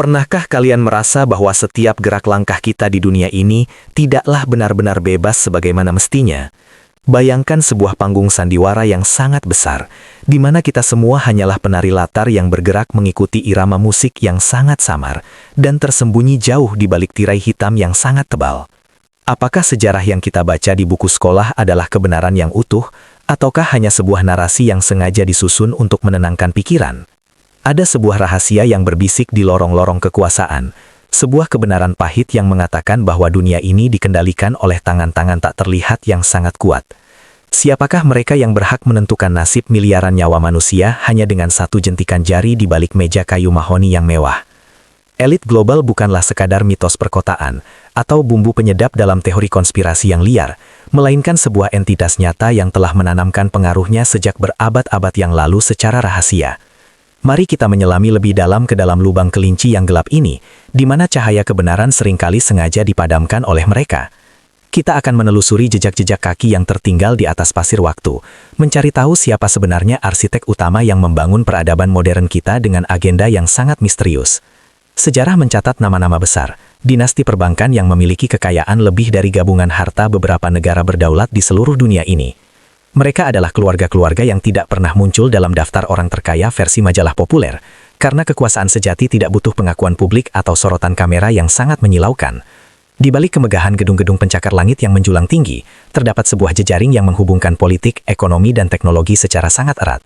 Pernahkah kalian merasa bahwa setiap gerak langkah kita di dunia ini tidaklah benar-benar bebas sebagaimana mestinya? Bayangkan sebuah panggung sandiwara yang sangat besar, di mana kita semua hanyalah penari latar yang bergerak mengikuti irama musik yang sangat samar dan tersembunyi jauh di balik tirai hitam yang sangat tebal. Apakah sejarah yang kita baca di buku sekolah adalah kebenaran yang utuh, ataukah hanya sebuah narasi yang sengaja disusun untuk menenangkan pikiran? Ada sebuah rahasia yang berbisik di lorong-lorong kekuasaan, sebuah kebenaran pahit yang mengatakan bahwa dunia ini dikendalikan oleh tangan-tangan tak terlihat yang sangat kuat. Siapakah mereka yang berhak menentukan nasib miliaran nyawa manusia hanya dengan satu jentikan jari di balik meja kayu mahoni yang mewah? Elit global bukanlah sekadar mitos perkotaan atau bumbu penyedap dalam teori konspirasi yang liar, melainkan sebuah entitas nyata yang telah menanamkan pengaruhnya sejak berabad-abad yang lalu secara rahasia. Mari kita menyelami lebih dalam ke dalam lubang kelinci yang gelap ini, di mana cahaya kebenaran seringkali sengaja dipadamkan oleh mereka. Kita akan menelusuri jejak-jejak kaki yang tertinggal di atas pasir waktu, mencari tahu siapa sebenarnya arsitek utama yang membangun peradaban modern kita dengan agenda yang sangat misterius. Sejarah mencatat nama-nama besar, dinasti perbankan yang memiliki kekayaan lebih dari gabungan harta beberapa negara berdaulat di seluruh dunia ini. Mereka adalah keluarga-keluarga yang tidak pernah muncul dalam daftar orang terkaya versi majalah populer, karena kekuasaan sejati tidak butuh pengakuan publik atau sorotan kamera yang sangat menyilaukan. Di balik kemegahan gedung-gedung pencakar langit yang menjulang tinggi, terdapat sebuah jejaring yang menghubungkan politik, ekonomi, dan teknologi secara sangat erat.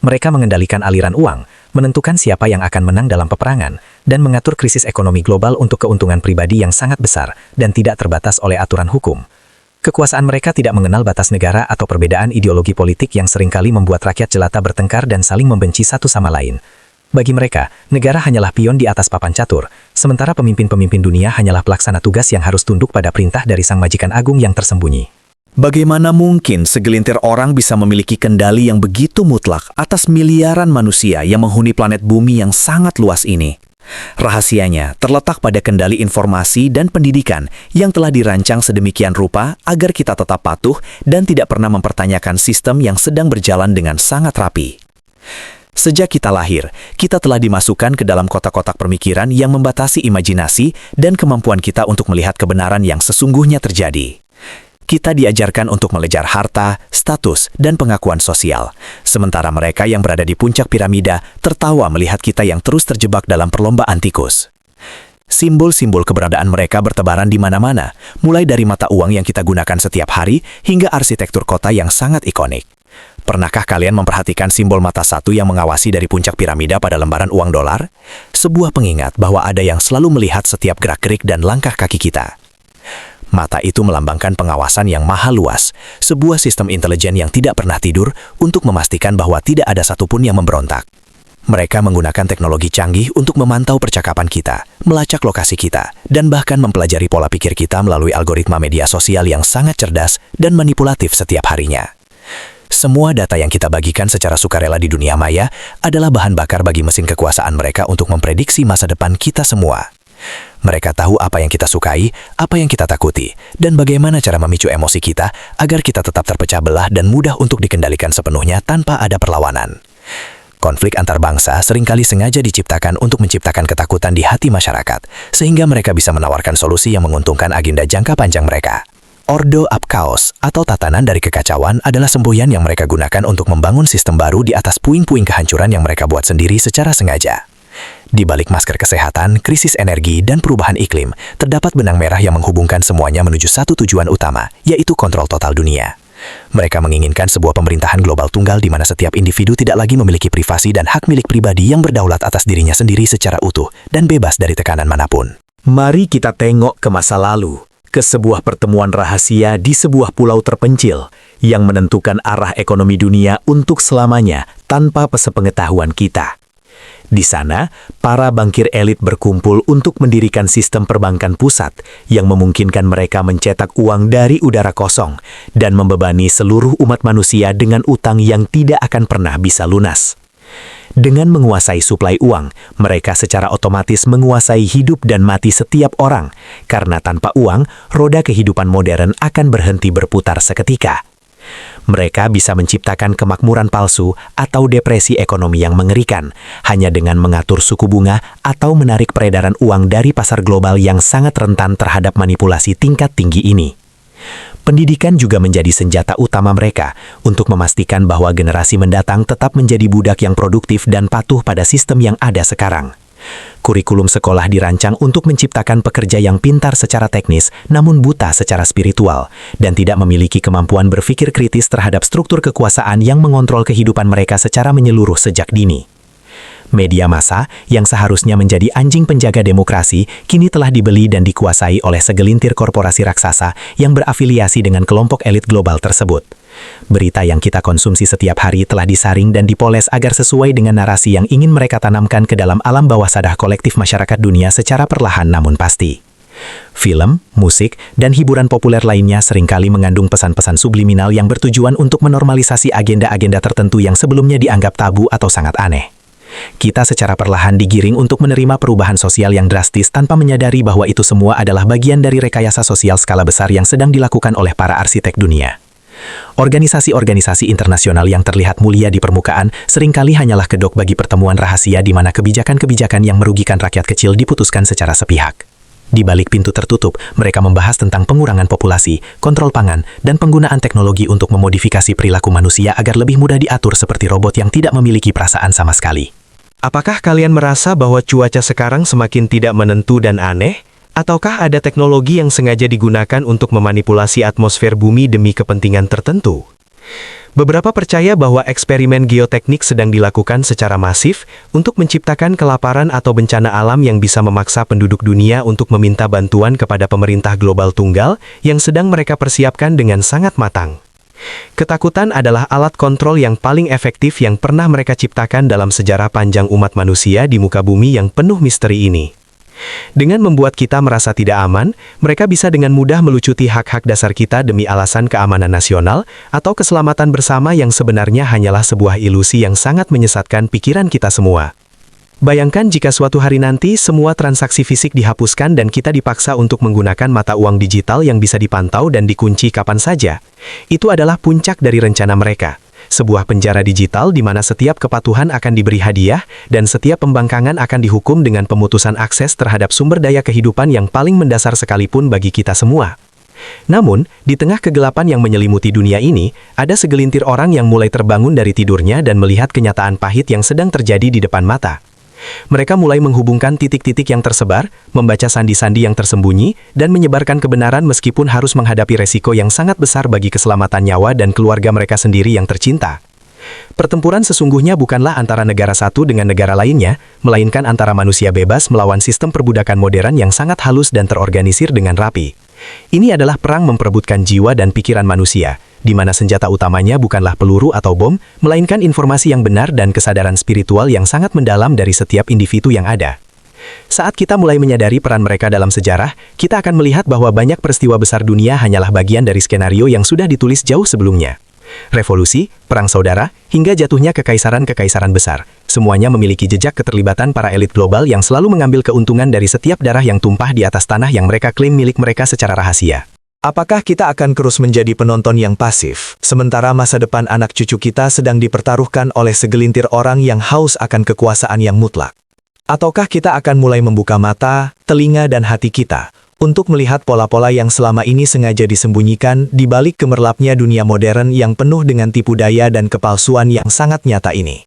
Mereka mengendalikan aliran uang, menentukan siapa yang akan menang dalam peperangan, dan mengatur krisis ekonomi global untuk keuntungan pribadi yang sangat besar dan tidak terbatas oleh aturan hukum. Kekuasaan mereka tidak mengenal batas negara atau perbedaan ideologi politik yang seringkali membuat rakyat jelata bertengkar dan saling membenci satu sama lain. Bagi mereka, negara hanyalah pion di atas papan catur, sementara pemimpin-pemimpin dunia hanyalah pelaksana tugas yang harus tunduk pada perintah dari sang majikan agung yang tersembunyi. Bagaimana mungkin segelintir orang bisa memiliki kendali yang begitu mutlak atas miliaran manusia yang menghuni planet bumi yang sangat luas ini? Rahasianya terletak pada kendali informasi dan pendidikan yang telah dirancang sedemikian rupa agar kita tetap patuh dan tidak pernah mempertanyakan sistem yang sedang berjalan dengan sangat rapi. Sejak kita lahir, kita telah dimasukkan ke dalam kotak-kotak pemikiran yang membatasi imajinasi dan kemampuan kita untuk melihat kebenaran yang sesungguhnya terjadi. Kita diajarkan untuk melejar harta, status, dan pengakuan sosial. Sementara mereka yang berada di puncak piramida tertawa melihat kita yang terus terjebak dalam perlombaan tikus. Simbol-simbol keberadaan mereka bertebaran di mana-mana, mulai dari mata uang yang kita gunakan setiap hari hingga arsitektur kota yang sangat ikonik. Pernahkah kalian memperhatikan simbol mata satu yang mengawasi dari puncak piramida pada lembaran uang dolar? Sebuah pengingat bahwa ada yang selalu melihat setiap gerak-gerik dan langkah kaki kita. Mata itu melambangkan pengawasan yang maha luas, sebuah sistem intelijen yang tidak pernah tidur untuk memastikan bahwa tidak ada satupun yang memberontak. Mereka menggunakan teknologi canggih untuk memantau percakapan kita, melacak lokasi kita, dan bahkan mempelajari pola pikir kita melalui algoritma media sosial yang sangat cerdas dan manipulatif setiap harinya. Semua data yang kita bagikan secara sukarela di dunia maya adalah bahan bakar bagi mesin kekuasaan mereka untuk memprediksi masa depan kita semua. Mereka tahu apa yang kita sukai, apa yang kita takuti, dan bagaimana cara memicu emosi kita agar kita tetap terpecah belah dan mudah untuk dikendalikan sepenuhnya tanpa ada perlawanan. Konflik antar bangsa seringkali sengaja diciptakan untuk menciptakan ketakutan di hati masyarakat, sehingga mereka bisa menawarkan solusi yang menguntungkan agenda jangka panjang mereka. Ordo ab chaos atau tatanan dari kekacauan adalah semboyan yang mereka gunakan untuk membangun sistem baru di atas puing-puing kehancuran yang mereka buat sendiri secara sengaja. Di balik masker kesehatan, krisis energi, dan perubahan iklim, terdapat benang merah yang menghubungkan semuanya menuju satu tujuan utama, yaitu kontrol total dunia. Mereka menginginkan sebuah pemerintahan global tunggal di mana setiap individu tidak lagi memiliki privasi dan hak milik pribadi yang berdaulat atas dirinya sendiri secara utuh dan bebas dari tekanan manapun. Mari kita tengok ke masa lalu, ke sebuah pertemuan rahasia di sebuah pulau terpencil yang menentukan arah ekonomi dunia untuk selamanya tanpa sepengetahuan kita. Di sana, para bankir elit berkumpul untuk mendirikan sistem perbankan pusat yang memungkinkan mereka mencetak uang dari udara kosong dan membebani seluruh umat manusia dengan utang yang tidak akan pernah bisa lunas. Dengan menguasai suplai uang, mereka secara otomatis menguasai hidup dan mati setiap orang, karena tanpa uang, roda kehidupan modern akan berhenti berputar seketika. Mereka bisa menciptakan kemakmuran palsu atau depresi ekonomi yang mengerikan, hanya dengan mengatur suku bunga atau menarik peredaran uang dari pasar global yang sangat rentan terhadap manipulasi tingkat tinggi ini. Pendidikan juga menjadi senjata utama mereka untuk memastikan bahwa generasi mendatang tetap menjadi budak yang produktif dan patuh pada sistem yang ada sekarang. Kurikulum sekolah dirancang untuk menciptakan pekerja yang pintar secara teknis namun buta secara spiritual dan tidak memiliki kemampuan berpikir kritis terhadap struktur kekuasaan yang mengontrol kehidupan mereka secara menyeluruh sejak dini. Media massa yang seharusnya menjadi anjing penjaga demokrasi kini telah dibeli dan dikuasai oleh segelintir korporasi raksasa yang berafiliasi dengan kelompok elit global tersebut. Berita yang kita konsumsi setiap hari telah disaring dan dipoles agar sesuai dengan narasi yang ingin mereka tanamkan ke dalam alam bawah sadar kolektif masyarakat dunia secara perlahan namun pasti. Film, musik, dan hiburan populer lainnya seringkali mengandung pesan-pesan subliminal yang bertujuan untuk menormalisasi agenda-agenda tertentu yang sebelumnya dianggap tabu atau sangat aneh. Kita secara perlahan digiring untuk menerima perubahan sosial yang drastis tanpa menyadari bahwa itu semua adalah bagian dari rekayasa sosial skala besar yang sedang dilakukan oleh para arsitek dunia. Organisasi-organisasi internasional yang terlihat mulia di permukaan seringkali hanyalah kedok bagi pertemuan rahasia di mana kebijakan-kebijakan yang merugikan rakyat kecil diputuskan secara sepihak. Di balik pintu tertutup, mereka membahas tentang pengurangan populasi, kontrol pangan, dan penggunaan teknologi untuk memodifikasi perilaku manusia agar lebih mudah diatur seperti robot yang tidak memiliki perasaan sama sekali. Apakah kalian merasa bahwa cuaca sekarang semakin tidak menentu dan aneh? Ataukah ada teknologi yang sengaja digunakan untuk memanipulasi atmosfer bumi demi kepentingan tertentu? Beberapa percaya bahwa eksperimen geoteknik sedang dilakukan secara masif untuk menciptakan kelaparan atau bencana alam yang bisa memaksa penduduk dunia untuk meminta bantuan kepada pemerintah global tunggal yang sedang mereka persiapkan dengan sangat matang. Ketakutan adalah alat kontrol yang paling efektif yang pernah mereka ciptakan dalam sejarah panjang umat manusia di muka bumi yang penuh misteri ini. Dengan membuat kita merasa tidak aman, mereka bisa dengan mudah melucuti hak-hak dasar kita demi alasan keamanan nasional atau keselamatan bersama yang sebenarnya hanyalah sebuah ilusi yang sangat menyesatkan pikiran kita semua. Bayangkan jika suatu hari nanti semua transaksi fisik dihapuskan dan kita dipaksa untuk menggunakan mata uang digital yang bisa dipantau dan dikunci kapan saja. Itu adalah puncak dari rencana mereka. Sebuah penjara digital di mana setiap kepatuhan akan diberi hadiah dan setiap pembangkangan akan dihukum dengan pemutusan akses terhadap sumber daya kehidupan yang paling mendasar sekalipun bagi kita semua. Namun, di tengah kegelapan yang menyelimuti dunia ini, ada segelintir orang yang mulai terbangun dari tidurnya dan melihat kenyataan pahit yang sedang terjadi di depan mata. Mereka mulai menghubungkan titik-titik yang tersebar, membaca sandi-sandi yang tersembunyi, dan menyebarkan kebenaran meskipun harus menghadapi resiko yang sangat besar bagi keselamatan nyawa dan keluarga mereka sendiri yang tercinta. Pertempuran sesungguhnya bukanlah antara negara satu dengan negara lainnya, melainkan antara manusia bebas melawan sistem perbudakan modern yang sangat halus dan terorganisir dengan rapi. Ini adalah perang memperebutkan jiwa dan pikiran manusia, di mana senjata utamanya bukanlah peluru atau bom, melainkan informasi yang benar dan kesadaran spiritual yang sangat mendalam dari setiap individu yang ada. Saat kita mulai menyadari peran mereka dalam sejarah, kita akan melihat bahwa banyak peristiwa besar dunia hanyalah bagian dari skenario yang sudah ditulis jauh sebelumnya. Revolusi, perang saudara, hingga jatuhnya kekaisaran-kekaisaran besar. Semuanya memiliki jejak keterlibatan para elit global yang selalu mengambil keuntungan dari setiap darah yang tumpah di atas tanah yang mereka klaim milik mereka secara rahasia. Apakah kita akan terus menjadi penonton yang pasif, sementara masa depan anak cucu kita sedang dipertaruhkan oleh segelintir orang yang haus akan kekuasaan yang mutlak? Ataukah kita akan mulai membuka mata, telinga dan hati kita untuk melihat pola-pola yang selama ini sengaja disembunyikan di balik gemerlapnya dunia modern yang penuh dengan tipu daya dan kepalsuan yang sangat nyata ini?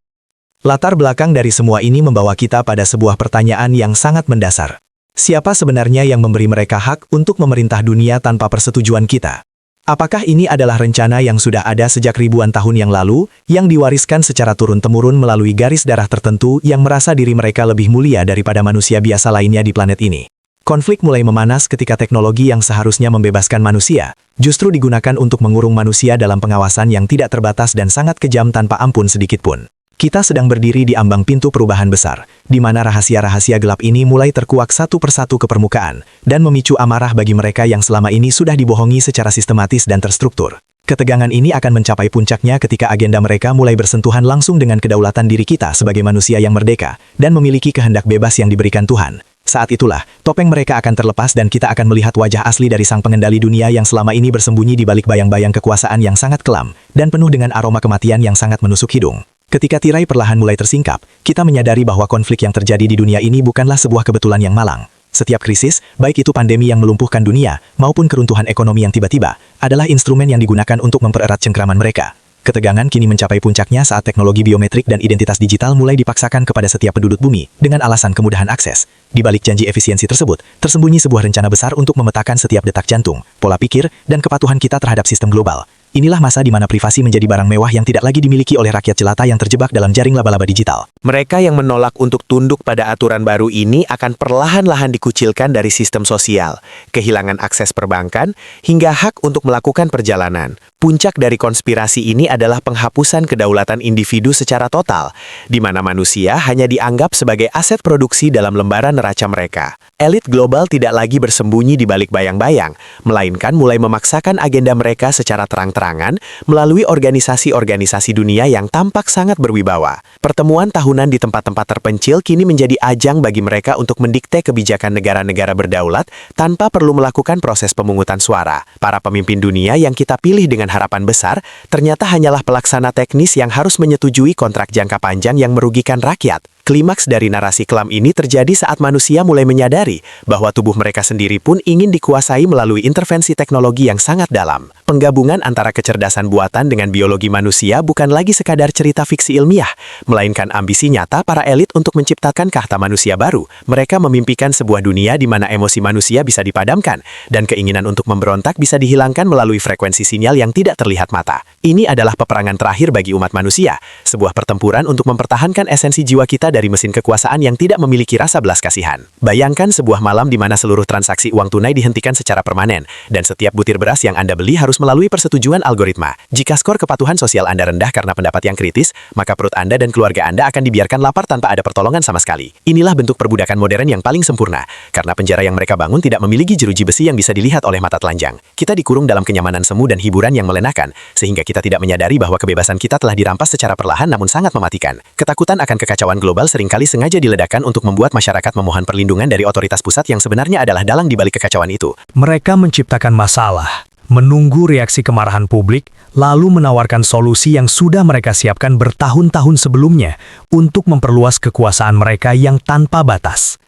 Latar belakang dari semua ini membawa kita pada sebuah pertanyaan yang sangat mendasar. Siapa sebenarnya yang memberi mereka hak untuk memerintah dunia tanpa persetujuan kita? Apakah ini adalah rencana yang sudah ada sejak ribuan tahun yang lalu, yang diwariskan secara turun-temurun melalui garis darah tertentu yang merasa diri mereka lebih mulia daripada manusia biasa lainnya di planet ini? Konflik mulai memanas ketika teknologi yang seharusnya membebaskan manusia, justru digunakan untuk mengurung manusia dalam pengawasan yang tidak terbatas dan sangat kejam tanpa ampun sedikitpun. Kita sedang berdiri di ambang pintu perubahan besar, di mana rahasia-rahasia gelap ini mulai terkuak satu persatu ke permukaan, dan memicu amarah bagi mereka yang selama ini sudah dibohongi secara sistematis dan terstruktur. Ketegangan ini akan mencapai puncaknya ketika agenda mereka mulai bersentuhan langsung dengan kedaulatan diri kita sebagai manusia yang merdeka, dan memiliki kehendak bebas yang diberikan Tuhan. Saat itulah, topeng mereka akan terlepas dan kita akan melihat wajah asli dari sang pengendali dunia yang selama ini bersembunyi di balik bayang-bayang kekuasaan yang sangat kelam, dan penuh dengan aroma kematian yang sangat menusuk hidung. Ketika tirai perlahan mulai tersingkap, kita menyadari bahwa konflik yang terjadi di dunia ini bukanlah sebuah kebetulan yang malang. Setiap krisis, baik itu pandemi yang melumpuhkan dunia, maupun keruntuhan ekonomi yang tiba-tiba, adalah instrumen yang digunakan untuk mempererat cengkraman mereka. Ketegangan kini mencapai puncaknya saat teknologi biometrik dan identitas digital mulai dipaksakan kepada setiap penduduk bumi dengan alasan kemudahan akses. Di balik janji efisiensi tersebut, tersembunyi sebuah rencana besar untuk memetakan setiap detak jantung, pola pikir, dan kepatuhan kita terhadap sistem global. Inilah masa di mana privasi menjadi barang mewah yang tidak lagi dimiliki oleh rakyat jelata yang terjebak dalam jaring laba-laba digital. Mereka yang menolak untuk tunduk pada aturan baru ini akan perlahan-lahan dikucilkan dari sistem sosial, kehilangan akses perbankan, hingga hak untuk melakukan perjalanan. Puncak dari konspirasi ini adalah penghapusan kedaulatan individu secara total, di mana manusia hanya dianggap sebagai aset produksi dalam lembaran neraca mereka. Elit global tidak lagi bersembunyi di balik bayang-bayang, melainkan mulai memaksakan agenda mereka secara terang-terangan melalui organisasi-organisasi dunia yang tampak sangat berwibawa. Pertemuan tahunan di tempat-tempat terpencil kini menjadi ajang bagi mereka untuk mendikte kebijakan negara-negara berdaulat tanpa perlu melakukan proses pemungutan suara. Para pemimpin dunia yang kita pilih dengan harapan besar, ternyata hanyalah pelaksana teknis yang harus menyetujui kontrak jangka panjang yang merugikan rakyat. Klimaks dari narasi kelam ini terjadi saat manusia mulai menyadari bahwa tubuh mereka sendiri pun ingin dikuasai melalui intervensi teknologi yang sangat dalam. Penggabungan antara kecerdasan buatan dengan biologi manusia bukan lagi sekadar cerita fiksi ilmiah, melainkan ambisi nyata para elit untuk menciptakan kahta manusia baru. Mereka memimpikan sebuah dunia di mana emosi manusia bisa dipadamkan, dan keinginan untuk memberontak bisa dihilangkan melalui frekuensi sinyal yang tidak terlihat mata. Ini adalah peperangan terakhir bagi umat manusia, sebuah pertempuran untuk mempertahankan esensi jiwa kita dari mesin kekuasaan yang tidak memiliki rasa belas kasihan. Bayangkan sebuah malam di mana seluruh transaksi uang tunai dihentikan secara permanen, dan setiap butir beras yang Anda beli harus melalui persetujuan algoritma. Jika skor kepatuhan sosial Anda rendah karena pendapat yang kritis, maka perut Anda dan keluarga Anda akan dibiarkan lapar tanpa ada pertolongan sama sekali. Inilah bentuk perbudakan modern yang paling sempurna, karena penjara yang mereka bangun tidak memiliki jeruji besi yang bisa dilihat oleh mata telanjang. Kita dikurung dalam kenyamanan semu dan hiburan yang melenakan, sehingga kita tidak menyadari bahwa kebebasan kita telah dirampas secara perlahan namun sangat mematikan. Ketakutan akan kekacauan global seringkali sengaja diledakkan untuk membuat masyarakat memohon perlindungan dari otoritas pusat yang sebenarnya adalah dalang di balik kekacauan itu. Mereka menciptakan masalah, menunggu reaksi kemarahan publik, lalu menawarkan solusi yang sudah mereka siapkan bertahun-tahun sebelumnya untuk memperluas kekuasaan mereka yang tanpa batas.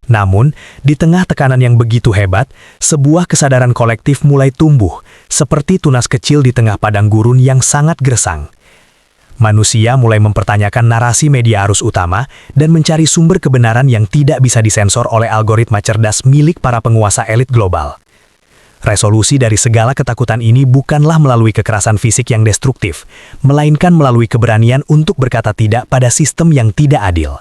Namun, di tengah tekanan yang begitu hebat, sebuah kesadaran kolektif mulai tumbuh, seperti tunas kecil di tengah padang gurun yang sangat gersang. Manusia mulai mempertanyakan narasi media arus utama dan mencari sumber kebenaran yang tidak bisa disensor oleh algoritma cerdas milik para penguasa elit global. Resolusi dari segala ketakutan ini bukanlah melalui kekerasan fisik yang destruktif, melainkan melalui keberanian untuk berkata tidak pada sistem yang tidak adil.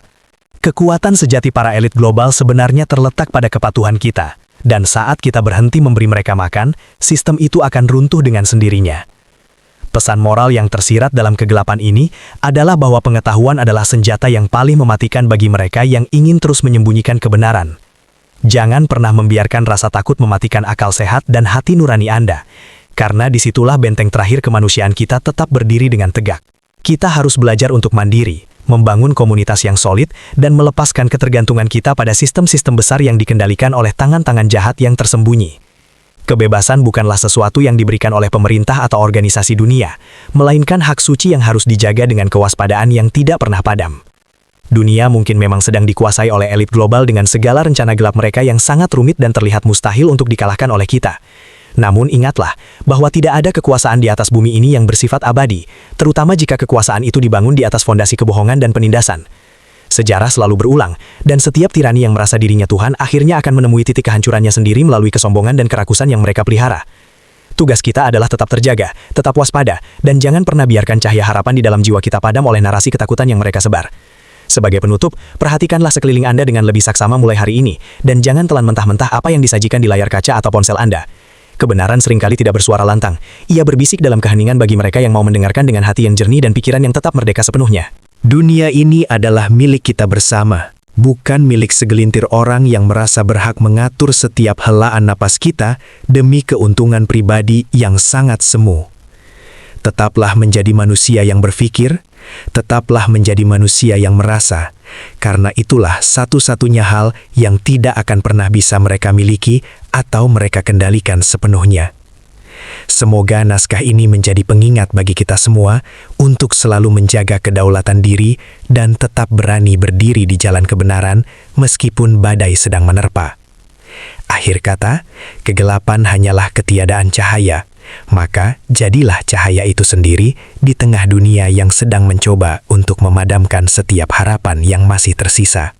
Kekuatan sejati para elit global sebenarnya terletak pada kepatuhan kita, dan saat kita berhenti memberi mereka makan, sistem itu akan runtuh dengan sendirinya. Pesan moral yang tersirat dalam kegelapan ini adalah bahwa pengetahuan adalah senjata yang paling mematikan bagi mereka yang ingin terus menyembunyikan kebenaran. Jangan pernah membiarkan rasa takut mematikan akal sehat dan hati nurani Anda, karena disitulah benteng terakhir kemanusiaan kita tetap berdiri dengan tegak. Kita harus belajar untuk mandiri, membangun komunitas yang solid, dan melepaskan ketergantungan kita pada sistem-sistem besar yang dikendalikan oleh tangan-tangan jahat yang tersembunyi. Kebebasan bukanlah sesuatu yang diberikan oleh pemerintah atau organisasi dunia, melainkan hak suci yang harus dijaga dengan kewaspadaan yang tidak pernah padam. Dunia mungkin memang sedang dikuasai oleh elit global dengan segala rencana gelap mereka yang sangat rumit dan terlihat mustahil untuk dikalahkan oleh kita. Namun ingatlah bahwa tidak ada kekuasaan di atas bumi ini yang bersifat abadi, terutama jika kekuasaan itu dibangun di atas fondasi kebohongan dan penindasan. Sejarah selalu berulang, dan setiap tirani yang merasa dirinya Tuhan akhirnya akan menemui titik kehancurannya sendiri melalui kesombongan dan kerakusan yang mereka pelihara. Tugas kita adalah tetap terjaga, tetap waspada, dan jangan pernah biarkan cahaya harapan di dalam jiwa kita padam oleh narasi ketakutan yang mereka sebar. Sebagai penutup, perhatikanlah sekeliling Anda dengan lebih saksama mulai hari ini, dan jangan telan mentah-mentah apa yang disajikan di layar kaca atau ponsel Anda. Kebenaran seringkali tidak bersuara lantang. Ia berbisik dalam keheningan bagi mereka yang mau mendengarkan dengan hati yang jernih dan pikiran yang tetap merdeka sepenuhnya. Dunia ini adalah milik kita bersama, bukan milik segelintir orang yang merasa berhak mengatur setiap helaan napas kita demi keuntungan pribadi yang sangat semu. Tetaplah menjadi manusia yang berpikir, Tetaplah menjadi manusia yang merasa, karena itulah satu-satunya hal yang tidak akan pernah bisa mereka miliki atau mereka kendalikan sepenuhnya. Semoga naskah ini menjadi pengingat bagi kita semua untuk selalu menjaga kedaulatan diri dan tetap berani berdiri di jalan kebenaran meskipun badai sedang menerpa. Akhir kata, kegelapan hanyalah ketiadaan cahaya, maka jadilah cahaya itu sendiri di tengah dunia yang sedang mencoba untuk memadamkan setiap harapan yang masih tersisa.